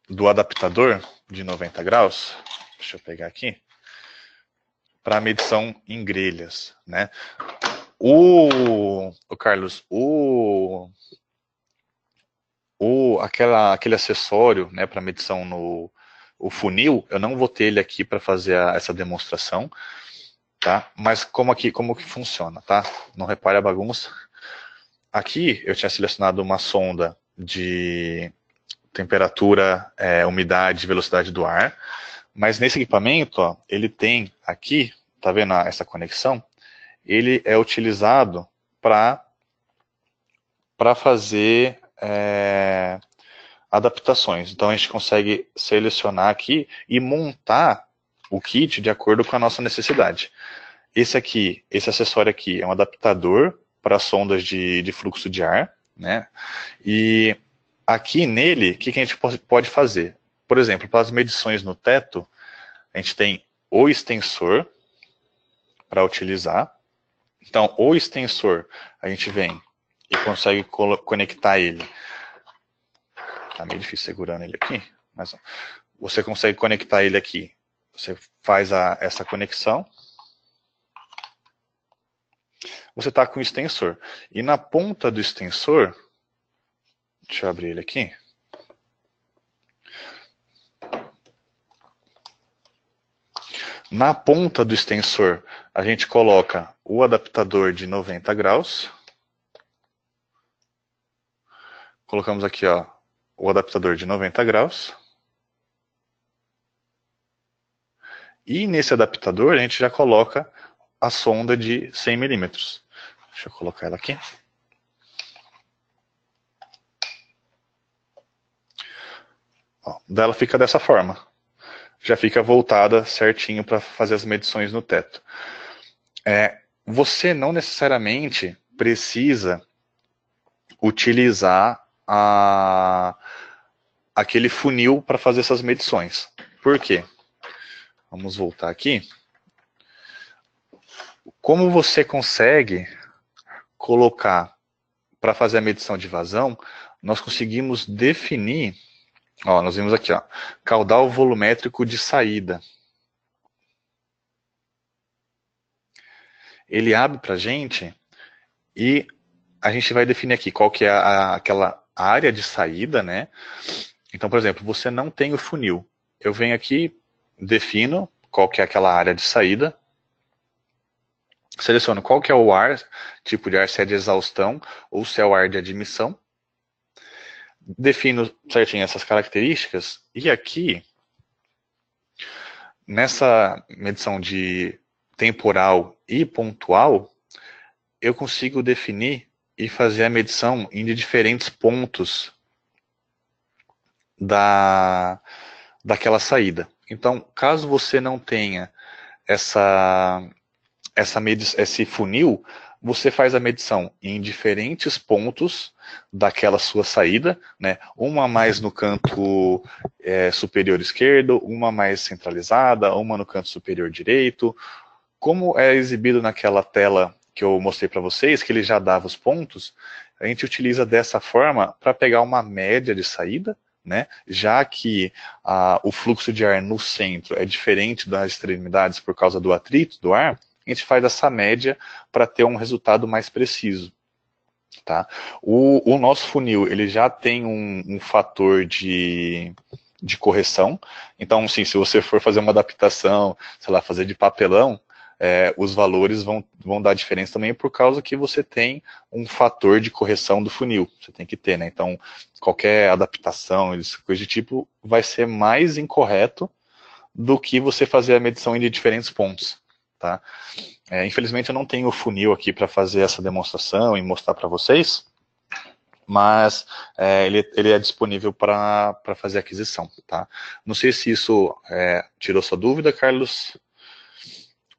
do adaptador de 90 graus, deixa eu pegar aqui, para medição em grelhas, né? Carlos, aquele acessório, né, para medição o funil, eu não vou ter ele aqui para fazer essa demonstração, tá? Mas como que funciona, tá? Não repare a bagunça. Aqui eu tinha selecionado uma sonda de temperatura, umidade, velocidade do ar, mas nesse equipamento, ó, ele tem aqui, tá vendo essa conexão? Ele é utilizado para fazer adaptações. Então a gente consegue selecionar aqui e montar o kit de acordo com a nossa necessidade. Esse acessório aqui é um adaptador para sondas de fluxo de ar, né? E aqui nele, o que a gente pode fazer? Por exemplo, para as medições no teto, a gente tem o extensor para utilizar. Então, o extensor, a gente vem e consegue conectar ele. Tá meio difícil segurando ele aqui, mas você consegue conectar ele aqui. Você faz essa conexão. Você está com o extensor. E na ponta do extensor, deixa eu abrir ele aqui. Na ponta do extensor, a gente coloca o adaptador de 90 graus. Colocamos aqui, ó, o adaptador de 90 graus. E nesse adaptador, a gente já coloca a sonda de 100 milímetros. Deixa eu colocar ela aqui. Ó, dela fica dessa forma. Já fica voltada certinho para fazer as medições no teto. Você não necessariamente precisa utilizar aquele funil para fazer essas medições. Por quê? Vamos voltar aqui. Como você consegue colocar para fazer a medição de vazão, nós conseguimos definir, ó, nós vimos aqui, ó, caudal volumétrico de saída. Ele abre para a gente e a gente vai definir aqui qual que é aquela área de saída, né? Então, por exemplo, você não tem o funil. Eu venho aqui, defino qual que é aquela área de saída, seleciono qual que é o ar, tipo de ar, se é de exaustão ou se é o ar de admissão, defino certinho essas características e aqui, nessa medição de temporal e pontual, eu consigo definir e fazer a medição em diferentes pontos daquela saída. Então, caso você não tenha esse funil, você faz a medição em diferentes pontos daquela sua saída, né? Uma mais no canto superior esquerdo, uma mais centralizada, uma no canto superior direito. Como é exibido naquela tela que eu mostrei para vocês, que ele já dava os pontos, a gente utiliza dessa forma para pegar uma média de saída, né? Já que o fluxo de ar no centro é diferente das extremidades por causa do atrito do ar, a gente faz essa média para ter um resultado mais preciso. Tá? O nosso funil ele já tem um fator de correção, então sim, se você for fazer uma adaptação, sei lá, fazer de papelão, os valores vão dar diferença também por causa que você tem um fator de correção do funil, você tem que ter, né? Então, qualquer adaptação, coisa de tipo, vai ser mais incorreto do que você fazer a medição de diferentes pontos, tá? Infelizmente eu não tenho o funil aqui para fazer essa demonstração e mostrar para vocês, mas ele é disponível para fazer aquisição, tá? Não sei se isso tirou sua dúvida, Carlos.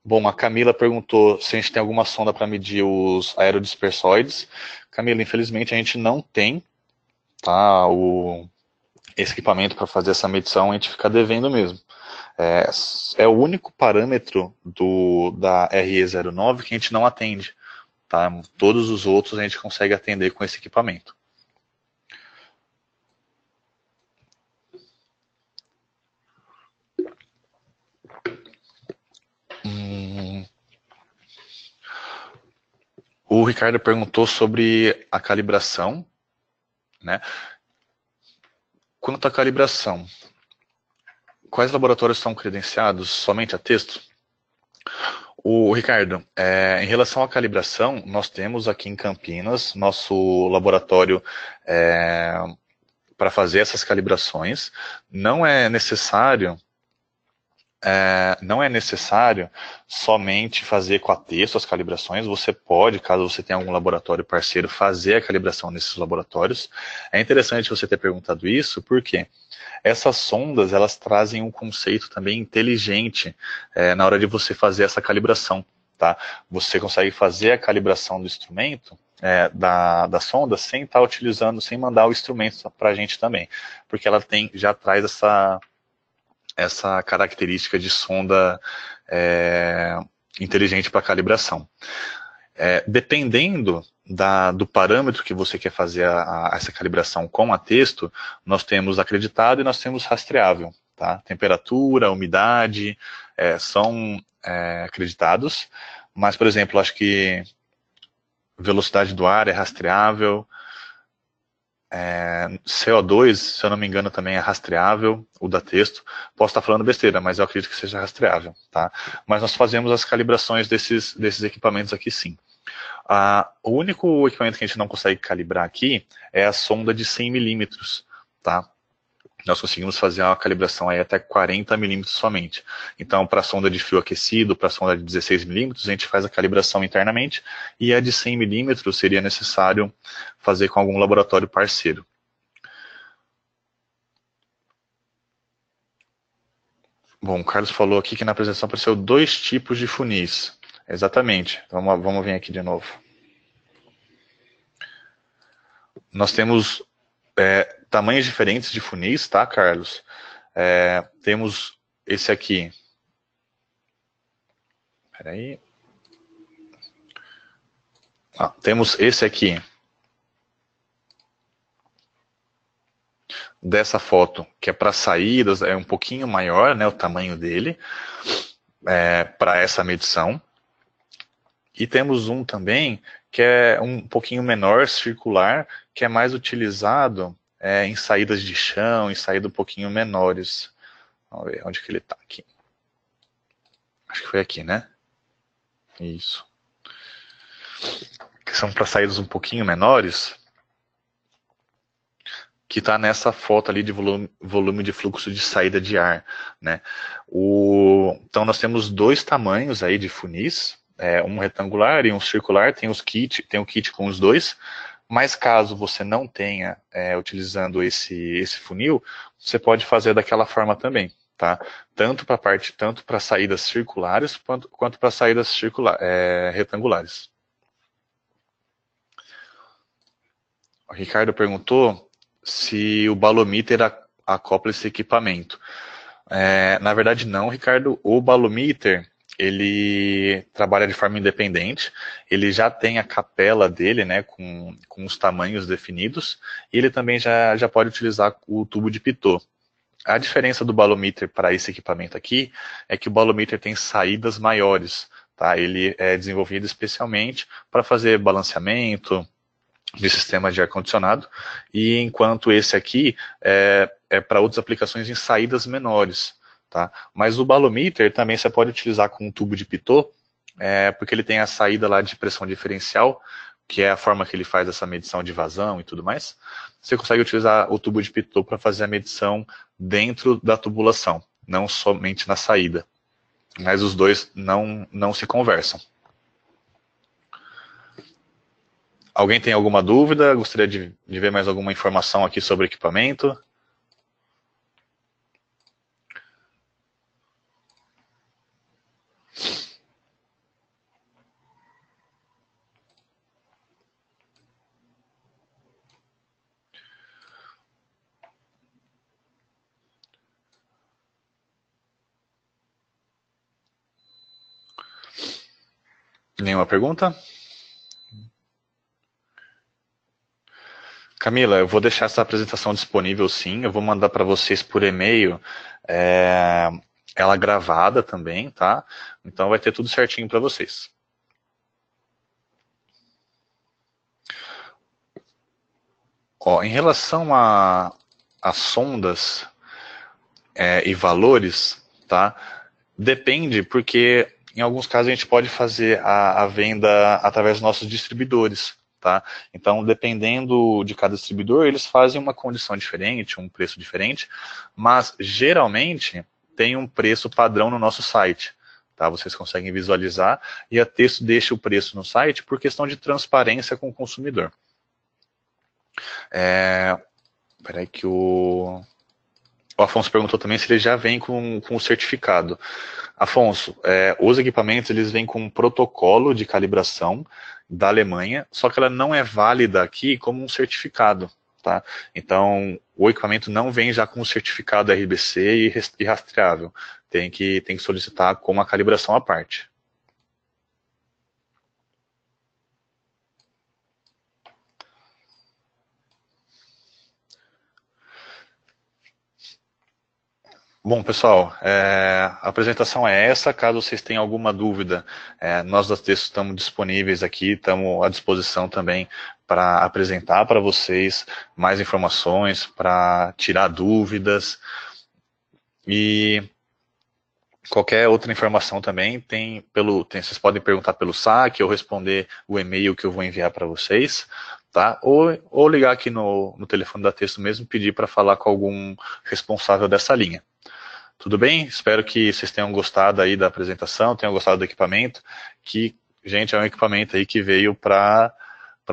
Bom, a Camila perguntou se a gente tem alguma sonda para medir os aerodispersóides. Camila, infelizmente a gente não tem, tá? Esse equipamento para fazer essa medição, a gente fica devendo mesmo. É o único parâmetro da RE09 que a gente não atende. Tá? Todos os outros a gente consegue atender com esse equipamento. O Ricardo perguntou sobre a calibração, né? Quanto à calibração, quais laboratórios estão credenciados somente a texto? O Ricardo, em relação à calibração, nós temos aqui em Campinas nosso laboratório para fazer essas calibrações. Não é necessário somente fazer com a texto as calibrações, você pode, caso você tenha algum laboratório parceiro, fazer a calibração nesses laboratórios. É interessante você ter perguntado isso, porque essas sondas, elas trazem um conceito também inteligente na hora de você fazer essa calibração, tá? Você consegue fazer a calibração do instrumento, da sonda, sem estar utilizando, sem mandar o instrumento para a gente também, porque ela já traz essa característica de sonda inteligente para calibração. Dependendo do parâmetro que você quer fazer essa calibração com a texto, nós temos acreditado e nós temos rastreável. Tá? Temperatura, umidade, são acreditados, mas, por exemplo, acho que velocidade do ar é rastreável, CO2, se eu não me engano, também é rastreável, o da texto. Posso estar falando besteira, mas eu acredito que seja rastreável. Tá? Mas nós fazemos as calibrações desses equipamentos aqui sim. O único equipamento que a gente não consegue calibrar aqui é a sonda de 100 milímetros. Tá? Nós conseguimos fazer uma calibração aí até 40 milímetros somente. Então, para a sonda de fio aquecido, para a sonda de 16 milímetros, a gente faz a calibração internamente, e a de 100 milímetros seria necessário fazer com algum laboratório parceiro. Bom, o Carlos falou aqui que na apresentação apareceu 2 tipos de funis. Exatamente. Vamos ver aqui de novo. Nós temos tamanhos diferentes de funis, tá, Carlos? Temos esse aqui. Espera aí. Temos esse aqui. Dessa foto, que é para saídas, é um pouquinho maior, né, o tamanho dele, para essa medição. E temos um também, que é um pouquinho menor, circular, que é mais utilizado em saídas de chão, em saídas um pouquinho menores. Vamos ver onde que ele está aqui. Acho que foi aqui, né? Isso. Que são para saídas um pouquinho menores, que está nessa foto ali de volume de fluxo de saída de ar, né? Então nós temos 2 tamanhos aí de funis, um retangular e um circular, tem o kit com os 2, mas caso você não tenha utilizando esse funil, você pode fazer daquela forma também, tá? Tanto para saídas circulares quanto para saídas retangulares. O Ricardo perguntou se o balometer acopla esse equipamento. Na verdade não, Ricardo. O balometer, ele trabalha de forma independente, ele já tem a capela dele, né, com os tamanhos definidos, e ele também já pode utilizar o tubo de pitot. A diferença do balometer para esse equipamento aqui é que o balometer tem saídas maiores, tá? Ele é desenvolvido especialmente para fazer balanceamento de sistema de ar-condicionado, e enquanto esse aqui é para outras aplicações em saídas menores. Tá? Mas o balometer também você pode utilizar com um tubo de pitot, porque ele tem a saída lá de pressão diferencial, que é a forma que ele faz essa medição de vazão e tudo mais. Você consegue utilizar o tubo de pitot para fazer a medição dentro da tubulação, não somente na saída. Mas os dois não se conversam. Alguém tem alguma dúvida? Gostaria de ver mais alguma informação aqui sobre o equipamento? Nenhuma pergunta? Camila, eu vou deixar essa apresentação disponível sim, eu vou mandar para vocês por e-mail, ela gravada também, tá? Então vai ter tudo certinho para vocês. Em relação a sondas e valores, tá? Depende, porque em alguns casos a gente pode fazer a venda através dos nossos distribuidores. Tá? Então, dependendo de cada distribuidor, eles fazem uma condição diferente, um preço diferente, mas geralmente tem um preço padrão no nosso site. Tá? Vocês conseguem visualizar, e a Texto deixa o preço no site por questão de transparência com o consumidor. Peraí que o Afonso perguntou também se ele já vem com o certificado. Afonso, os equipamentos eles vêm com um protocolo de calibração da Alemanha, só que ela não é válida aqui como um certificado. Tá? Então, o equipamento não vem já com o certificado RBC e rastreável. Tem que solicitar com uma calibração à parte. Bom, pessoal, a apresentação é essa. Caso vocês tenham alguma dúvida, nós da Texto estamos disponíveis aqui, estamos à disposição também para apresentar para vocês mais informações, para tirar dúvidas e qualquer outra informação também vocês podem perguntar pelo saque ou responder o e-mail que eu vou enviar para vocês, tá? Ou ligar aqui no telefone da Texto mesmo, pedir para falar com algum responsável dessa linha. Tudo bem? Espero que vocês tenham gostado aí da apresentação, tenham gostado do equipamento, que, gente, é um equipamento aí que veio para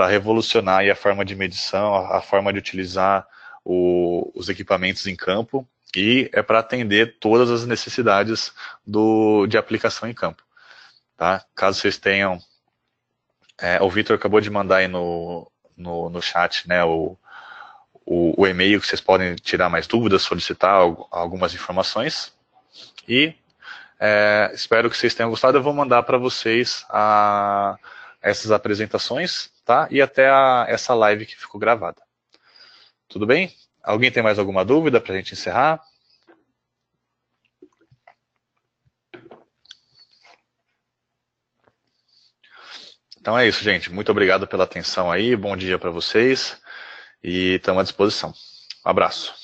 revolucionar aí a forma de medição, a forma de utilizar os equipamentos em campo, e é para atender todas as necessidades de aplicação em campo. Tá? Caso vocês tenham... o Vitor acabou de mandar aí no chat, né, o e-mail que vocês podem tirar mais dúvidas, solicitar algumas informações. E espero que vocês tenham gostado. Eu vou mandar para vocês essas apresentações, tá? E até essa live que ficou gravada. Tudo bem? Alguém tem mais alguma dúvida para a gente encerrar? Então é isso, gente. Muito obrigado pela atenção aí. Bom dia para vocês. E estamos à disposição. Um abraço.